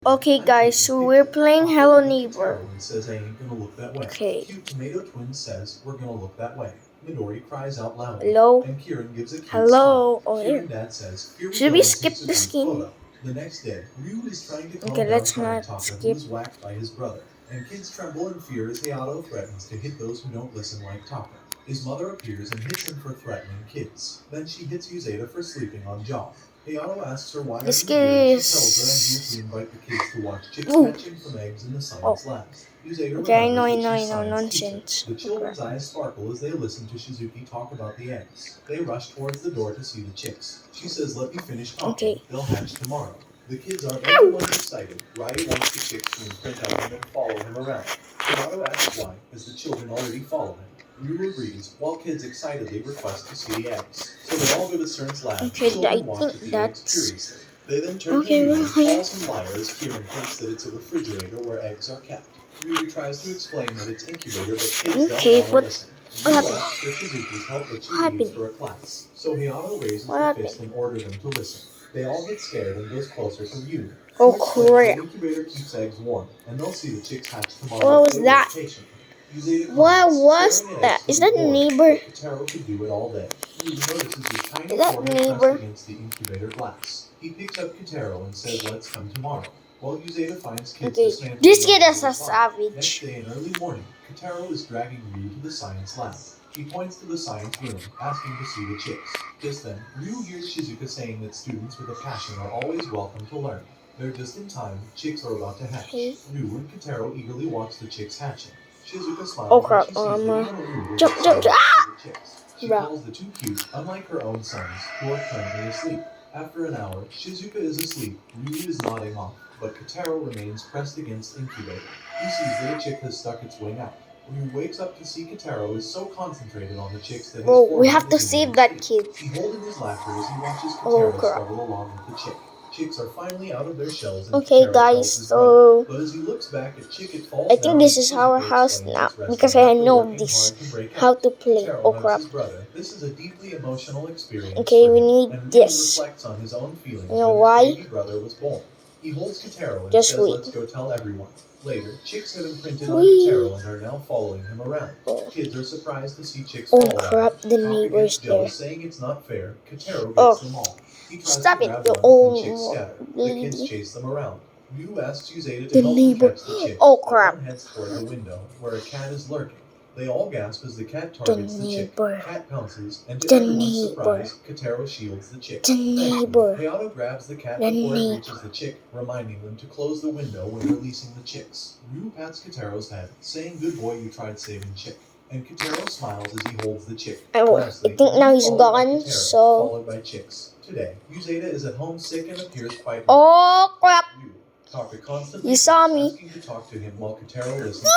Okay, guys, so we're playing Hello Neighbor. Says I ain't gonna look that way. Okay. Cute Tomato Twin says we're gonna look that way. Midori cries out loud. Hello? And Kieran gives a cute Hello? smile. Oh, Kieran here. dad says, here we Should go we and skip takes a this group game? photo. The next day, Ryu is trying to calm Okay, down let's Karen not Taka, skip. who's whacked by his brother. And kids tremble in fear as Hayato threatens to hit those who don't listen like Taka. His mother appears and hits him for threatening kids. Then she hits Uzeda for sleeping on Jaw. Hayato asks her why This are you here, and she is- tells her I'm here to invite the kids to watch chicks Ooh. hatching from eggs in the science labs. Uzeda Okay, I know, remembers that she's science nonsense. teacher. The children's eyes sparkle as they listen to Shizuki talk about the eggs. They rush towards the door to see the chicks. She says, let me finish talking. Okay. They'll hatch tomorrow. The kids aren't everyone excited. Rai wants the chicks to imprint on him and follow him around. Yamato asks why, as the children already follow him. Ryu agrees, while kids excitedly request to see the eggs. So they all go to CERN's lab. Okay, Children I watch think at the eggs that's- curiously. They then turn Okay, to Ryu, well, false and liar as Kieran thinks that it's a refrigerator where eggs are kept. Ryu tries to explain that it's incubator, but kids Okay, don't what- want to listen. what Ryu happened? asks for Shizuki's help that she What happened? needs for a class. So Hayato raises What her happened? fist and orders them to listen. They all get scared and goes closer to Ryu. Oh, Who explains crap. the incubator keeps eggs warm, and they'll see the chicks hatch tomorrow. What was if they that? wait patiently. Uzeda What comments, was staring at that? eggs Is could that be boring, neighbor? but Kotaro could do it all day. Ryu notices his tiny Is that forehead neighbor? pressed against the incubator glass. He picks up Kotaro and says, let's come tomorrow. While Uzeda finds kids Okay, dismantling this kid the is a Next savage. day in early morning, Kotaro is dragging Ryu to the science lab. He points to the science room, asking to see the chicks. Just then, Ryu hears Shizuka saying that students with a passion are always welcome to learn. They're just in time, chicks are about to hatch. Okay. Ryu and Kotaro eagerly watch the chicks hatching. Shizuka smiles Oh, crap. when she sees that even Ryu is Jump, excited to jump, see the chicks. She Bruh. calls the two cute, unlike her own sons, who are currently asleep. After an hour, Shizuka is asleep, Ryu is nodding off, but Kotaro remains pressed against incubator. He sees that a chick has stuck its wing out. Ryu wakes up to see Kotaro is so concentrated on the chicks that his Bro, we forehead have to is in save his that feet. kid. He holds in his laughter as he watches Oh, Kotaro crap. struggle along with the chick. Chicks are finally out of their shells and Okay, Kotaro guys, tells his so- brother. But as he looks back at Chick, it falls I think down this and is our Shizuka house explains now it's resting because I after know working this hard to break how out. to play. Kotaro Oh hugs crap. his brother. This is a deeply emotional experience. Okay, for we him, need and Ryu this. reflects on his own feelings You know when why? his baby brother was born. He holds Kotaro and Just says, wait. let's go tell everyone. Later, chicks have imprinted on Whee! Kotaro and are now following him around. Oh. Kids are surprised to see chicks Oh, fall crap, the Taka neighbor gets is there. jealous, saying it's not fair. Kotaro gets Oh. them all. He tries Stop to it, grab you one, old and chicks scatter. The kids lady. chase them around. Ryu asks Uzeda to The help neighbor. him catch the chicks. Oh, but crap. one heads toward the window, where a cat is lurking. They all gasp as the cat The targets the chick. neighbor. Cat pounces, and to The everyone's neighbor. surprise, Kotaro shields the chick. The neighbor. Hayato grabs the cat The before it neighbor. reaches the chick, reminding them to close the window when releasing the chicks. Ryu pats Kotaro's head, saying, good boy, you tried saving chick. And Kotaro smiles as he holds the chick. Oh, Lastly, I think now he's followed by gone, Kotaro, so- followed by chicks. Today, Uzeda is at home sick and appears quite Oh crap. Ryu, Taka constantly You saw me. asking to talk to him while Kotaro listens.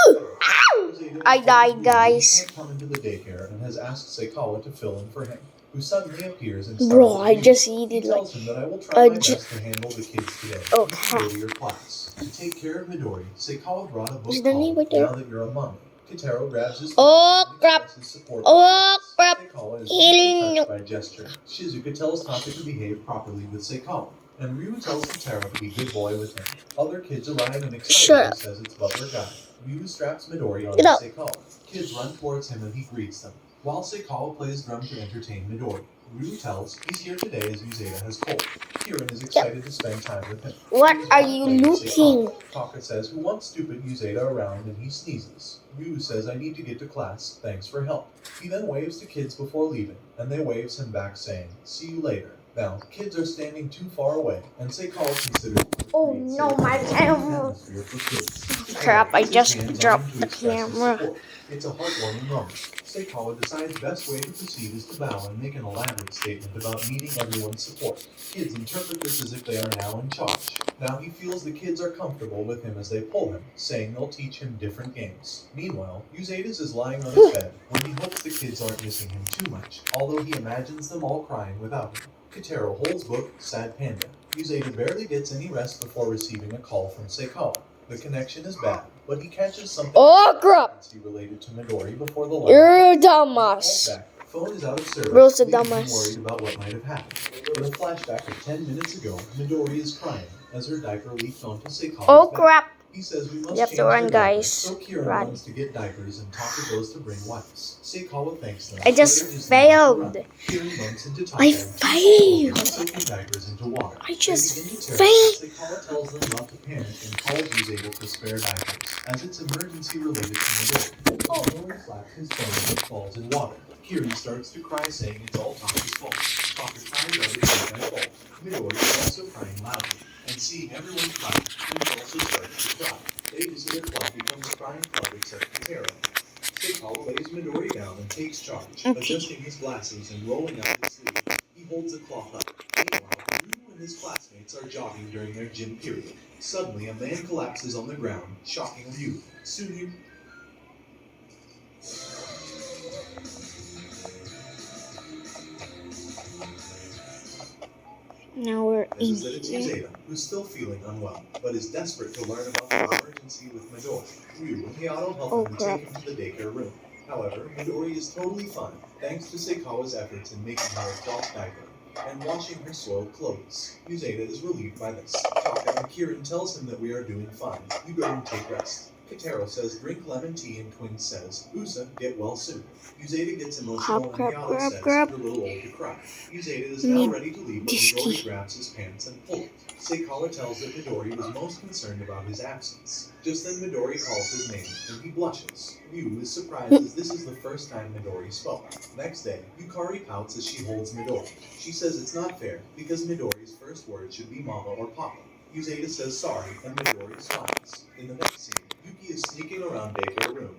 Uzeda I informs died, Ryu guys. He can't come into the daycare and has asked Seikawa to fill in for him, who suddenly appears and Bro, startles I Ryu. just He eated like tells him that I will try my ju- best to handle the kids today. Oh, You can crap. go to your class. To take care of Midori, Seikawa brought a book Is the neighbor called there? Now That You're a Mommy. Kotaro grabs his Oh, phone and crap. expresses support Oh, for crap. Seikawa is Healing. deeply touched by gesture. Shizuka tells Taka to behave properly with Seikawa, and Ryu tells Kotaro to be good boy with him. Other kids arrive and Shut excitedly up. says it's Butler Guy. Ryu straps Midori Get onto up. Seikawa. Kids run towards him and he greets them. While Seikawa plays drum to entertain Midori, Ryu tells he's here today as Uzeda has cold. Kieran is excited to spend time with him. What He's are not you playing looking? Seikawa. Taka says, who wants stupid Uzeda around, and he sneezes. Ryu says, I need to get to class. Thanks for help. He then waves to kids before leaving, and they waves him back saying, see you later. Now, kids are standing too far away, and Seikawa considers Oh, no, my camera. atmosphere for kids. Crap, I Puts his just hands on dropped him to the express his camera. support. It's a heartwarming moment. Seikawa decides best way to proceed is to bow and make an elaborate statement about needing everyone's support. Kids interpret this as if they are now in charge. Now he feels the kids are comfortable with him as they pull him, saying they'll teach him different games. Meanwhile, Uzadas is lying on his bed when he hopes the kids aren't missing him too much, although he imagines them all crying without him. Kotaro holds book, Sad Panda. Uzeda barely gets any rest before receiving a call from Seikawa. The connection is bad, but he catches something Oh crap. related to Midori before the line. You're a Calls dumbass. back. Phone is out of service. Bro's a leaving him dumbass. worried about what might have happened. In a flashback of 10 minutes ago, Midori is crying. as her diaper leaked onto Seikawa's Oh back. crap. He says we must You have to change run, her diaper, guys. so Kieran Run. runs to get diapers and Taka goes to bring wipes. Seikawa thanks them. I just but urges them not to failed. run. Kieran bumps into Taka I and failed. soaking diapers into water. I just They begin to tear failed. up. Seikawa tells them not to panic and calls who's able to spare diapers, as it's emergency related to Midori. Midori slaps his phone and falls in water. Kieran starts to cry, saying it's all Taka's fault. Taka cries out it's not my fault. Midori is also crying loudly, and seeing everyone crying, he also starts to cry. They visit a club becomes a crying club except Katero. Seikawa lays Midori down and takes charge, Okay. adjusting his glasses and rolling up his sleeve. He holds the cloth up. Meanwhile, Ryu and his classmates are jogging during their gym period. Suddenly, a man collapses on the ground, shocking Ryu. Soon you... Now we're in Says that it's here. Uzeda, who's still feeling unwell, but is desperate to learn about the emergency with Midori. Ryu and Hayato help Oh, him and crap. take him to the daycare room. However, Midori is totally fine, thanks to Seikawa's efforts in making her a cloth diaper and washing her soiled clothes. Uzeda is relieved by this. Taka and Kieran tells him that we are doing fine. You go and take rest. Katero says drink lemon tea and Twin says, Usa, get well soon. Uzeda gets emotional Crap, and crap, Hayato crap, says crap. you're a little old to cry. Uzeda is now Need ready to leave, but this Midori key. grabs his pants and pulls it. Seikawa tells that Midori was most concerned about his absence. Just then Midori calls his name, and he blushes. Ryu is surprised as this is the first time Midori spoke. Next day, Yukari pouts as she holds Midori. She says it's not fair, because Midori's first word should be Mama or Papa. Uzeda says sorry, and Midori smiles. In the next scene, Yuki is sneaking around daycare room,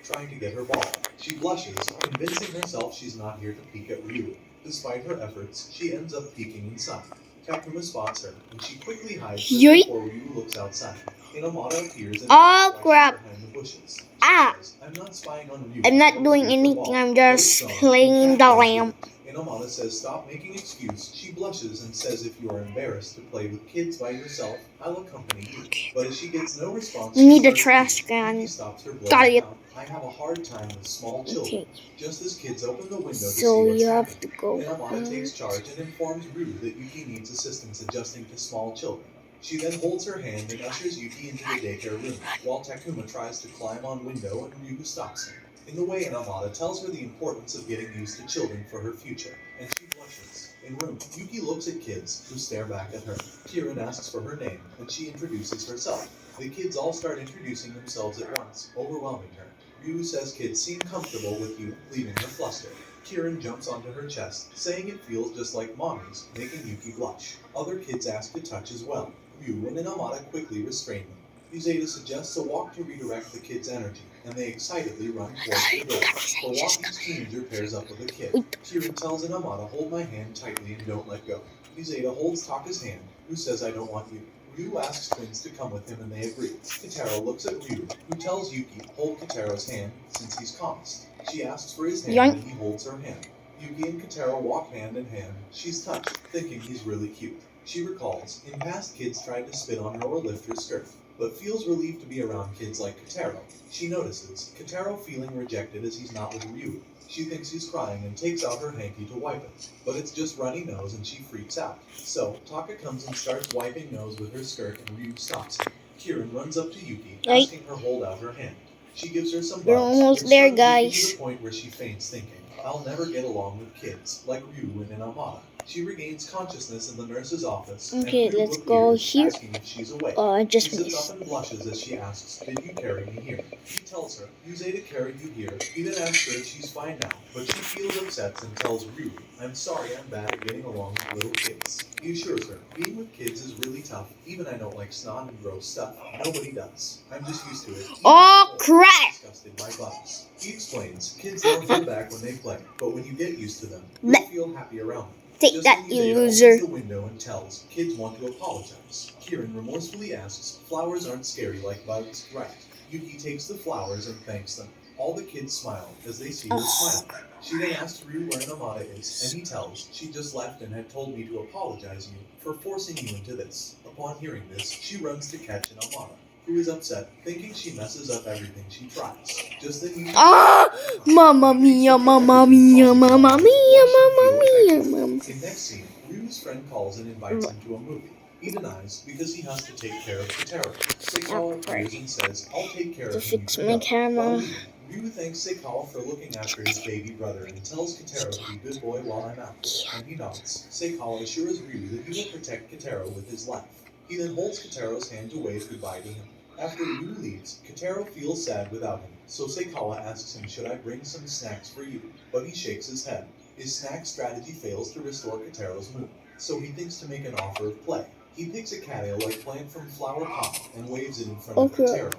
trying to get her ball. She blushes, convincing herself she's not here to peek at Ryu. Despite her efforts, she ends up peeking inside. Takuma spots her, and she quickly hides Yoink. before Ryu looks outside. Inamata appears and Oh, flashes crap. behind the bushes. She Ah. says, I'm not spying on Ryu. I'm not I'm doing here for the anything. ball. I'm Very just strong, playing and the Cat goes lamp. with it. Inamata says stop making excuse. She blushes and says if you are embarrassed to play with kids by yourself, I'll accompany you. But as she gets no response, We she need a starts trash peeing. can. Yuki stops her Got blurting it. out, I have a hard time with small children. Okay. Just as kids open the window to see So what's you have happening, to go. Inamata takes charge and informs Ryu that Yuki needs assistance adjusting to small children. She then holds her hand and ushers Yuki into the daycare room, while Takuma tries to climb on window and Ryu stops him. In the way, Inamata tells her the importance of getting used to children for her future, and she blushes. In room, Yuki looks at kids, who stare back at her. Kieran asks for her name, and she introduces herself. The kids all start introducing themselves at once, overwhelming her. Ryu says kids seem comfortable with you, leaving her flustered. Kieran jumps onto her chest, saying it feels just like mommy's, making Yuki blush. Other kids ask to touch as well. Ryu and Inamata quickly restrain them. Uzeda suggests a walk to redirect the kids' energy, and they excitedly run towards the door. The walking's teenager pairs up with a kid. Kieran tells Inamata, hold my hand tightly and don't let go. Uzeda holds Taka's hand, who says I don't want you. Ryu asks Twins to come with him and they agree. Katero looks at Ryu, who tells Yuki, hold Katero's hand, since he's calmest. She asks for his hand Yoink. and he holds her hand. Yuki and Katero walk hand in hand. She's touched, thinking he's really cute. She recalls, in past kids tried to spit on her or lift her skirt, but feels relieved to be around kids like Katero. She notices Katero feeling rejected as he's not with Ryu. She thinks he's crying and takes out her hanky to wipe it, but it's just runny nose and she freaks out. So, Taka comes and starts wiping nose with her skirt and Ryu stops her. Kieran runs up to Yuki, Right. asking her hold out her hand. She gives her some We're bugs, almost which there, sends Yuki guys. to the point where she faints thinking, I'll never get along with kids, like Ryu and Inamata. She regains consciousness in the nurse's office, Okay, and Ryu let's go appears, here. asking if she's awake. Oh, I She just sits missed. up and blushes as she asks, did you carry me here? He tells her, Uzeda carried you here. He then asks her if she's fine now, but she feels upset and tells Ryu, I'm sorry I'm bad at getting along with little kids. He assures her, being with kids is really tough. Even I don't like snot and gross stuff. Nobody does. I'm just used to it. Even Oh, I'm crap! disgusted by bugs. He explains, kids don't hold back when they play, but when you get used to them, you Blech. feel happy around them. Take Just that, then you Uzeda loser. opens the window and tells kids want to apologize. Kieran remorsefully asks, flowers aren't scary like bugs, right? Yuki takes the flowers and thanks them. All the kids smile as they see her smiling. She then asks Ryu where Inamata is, and he tells, she just left and had told me to apologize you for forcing you into this. Upon hearing this, she runs to catch Inamata, who is upset, thinking she messes up everything she tries. Just then Yuki... Ah! Mamma mia, mamma mia, mamma mia, mamma mia, mamma. In next scene, Ryu's friend calls and invites him to a movie. He denies because he has to take care of Kotaro. Seikawa appears and says, I'll take care To of him. fix my camera. Ryu thanks Seikawa for looking after his baby brother and tells Kotaro to be a good boy while I'm out. And he nods. Seikawa assures Ryu that he will protect Kotaro with his life. He then holds Kotaro's hand to wave goodbye to him. After Ryu leaves, Kotaro feels sad without him, so Seikawa asks him, should I bring some snacks for you? But he shakes his head. His snack strategy fails to restore Kotaro's mood, so he thinks to make an offer of play. He picks a cattail-like plant from Flower Pot and waves it in front of Kotaro.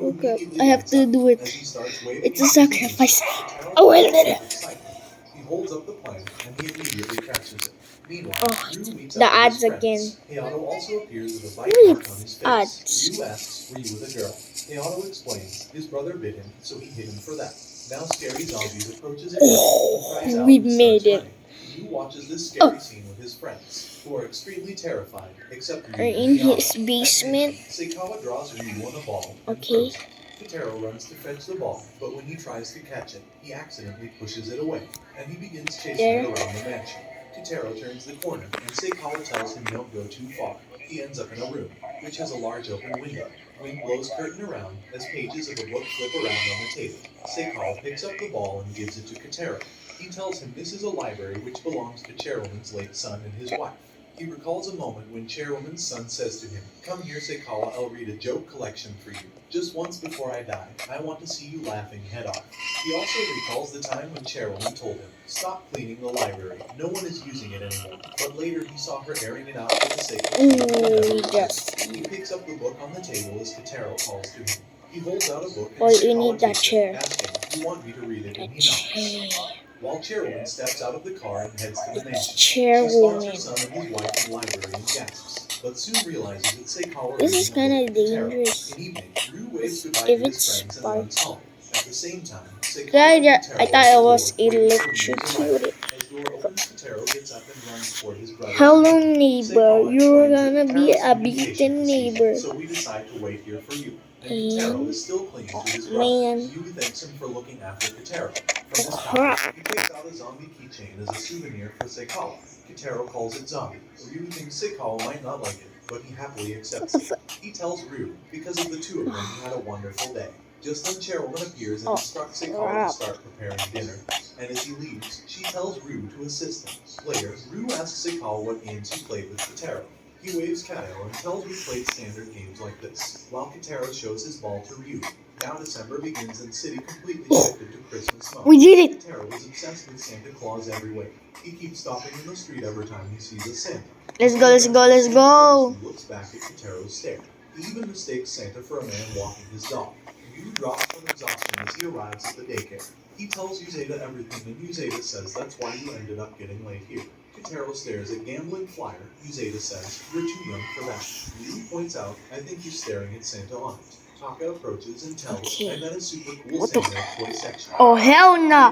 Okay. I have to do As it. he starts waving, It's a sacrifice. Kotaro Oh, wait a cries minute. with excitement. He holds up the plant and he immediately catches it. Meanwhile, Oh, Ryu meets the up with ads his friends. again. Hayato also appears with a bite Wait, mark on his face. ads. Ryu asks, were you with a girl? Hayato explains, his brother bit him, so he hit him for that. Now Scary Zombies approaches it and cries out We and starts made it. running. Ryu watches this scary scene with his friends, who are extremely terrified, except Are Ryu in and Hayato. his basement. Seikawa draws Ryu on a ball and Okay. throws it. Kotaro runs to fetch the ball, but when he tries to catch it, he accidentally pushes it away, and he begins chasing There. it around the mansion. Kotaro turns the corner, and Seikawa tells him don't go too far. He ends up in a room, which has a large open window. Wind blows curtain around as pages of a book flip around on the table. Seikawa picks up the ball and gives it to Kotaro. He tells him this is a library which belongs to Chairwoman's late son and his wife. He recalls a moment when Chairwoman's son says to him, come here, Seikawa, I'll read a joke collection for you. Just once before I die, I want to see you laughing head off. He also recalls the time when Chairwoman told him, stop cleaning the library, no one is using it anymore. But later he saw her airing it out for the sake of He picks up the book on the table as Kotaro calls to him. He holds out a book and Well, you Seikawa need that takes it, chair. asking, you want me to read it? And he nods. While Chairwoman steps out of the car and heads to the mansion. She spots her son and his wife in the library and gasps, but soon realizes that Seikawa This is reading a kinda book to Kotaro. dangerous. In evening, Ryu waves goodbye If to his it's friends and spark. runs home. At the same time, Seikawa I and Kotaro thought it was at the door waiting for Ryu to electrocuted. arrive. As door opens, Kotaro gets up and runs toward his brother. Hello, neighbor. Seikawa You're explains gonna that be Kotaro's a communication beaten neighbor. so we decide to wait here for you. And Kotaro is still clinging to his brother. Man. Yu thanks him for looking after Kotaro. From his Crap. pocket, he takes out a zombie keychain as a souvenir for Seikawa. Kotaro calls it zombie. Ryu thinks Seikawa might not like it, but he happily accepts it. He tells Ryu, because of the two of them, he had a wonderful day. Just then Chairwoman appears and instructs Seikawa to start preparing dinner. And as he leaves, she tells Ryu to assist him. Later, Ryu asks Seikawa what games he played with Kotaro. He waves Kyle and tells we played standard games like this, while Kotaro shows his ball to Ryu. Now December begins and city completely shifted to Christmas mode. We did it. Kotaro is obsessed with Santa Claus every way. He keeps stopping in the street every time he sees a Santa. Let's go, let's go, let's go. He looks back at Kotaro's stare. He even mistakes Santa for a man walking his dog. Ryu drops from exhaustion as he arrives at the daycare. He tells Uzeda everything and Uzeda says that's why you ended up getting late here. Kotaro stares at Gambling Flyer. Uzeda says, you're too young for that. Ryu points out, I think you're staring at Santa on it. Taka approaches and tells, Okay. I met a super cool What the Santa toy section. Oh, hell no.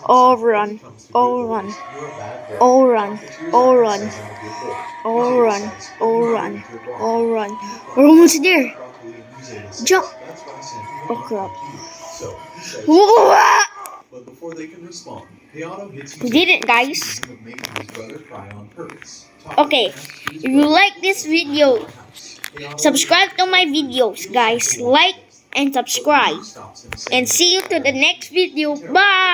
Oh, run. Oh, run. Oh, run. Oh, run. Oh, run. Oh, run. Oh, run. We're almost there. Jump. Oh, crap. But before they can respond, Hayato hits We did it, guys. Okay, if you like this video, subscribe to my videos, guys. Like and subscribe. And see you to the next video. Bye.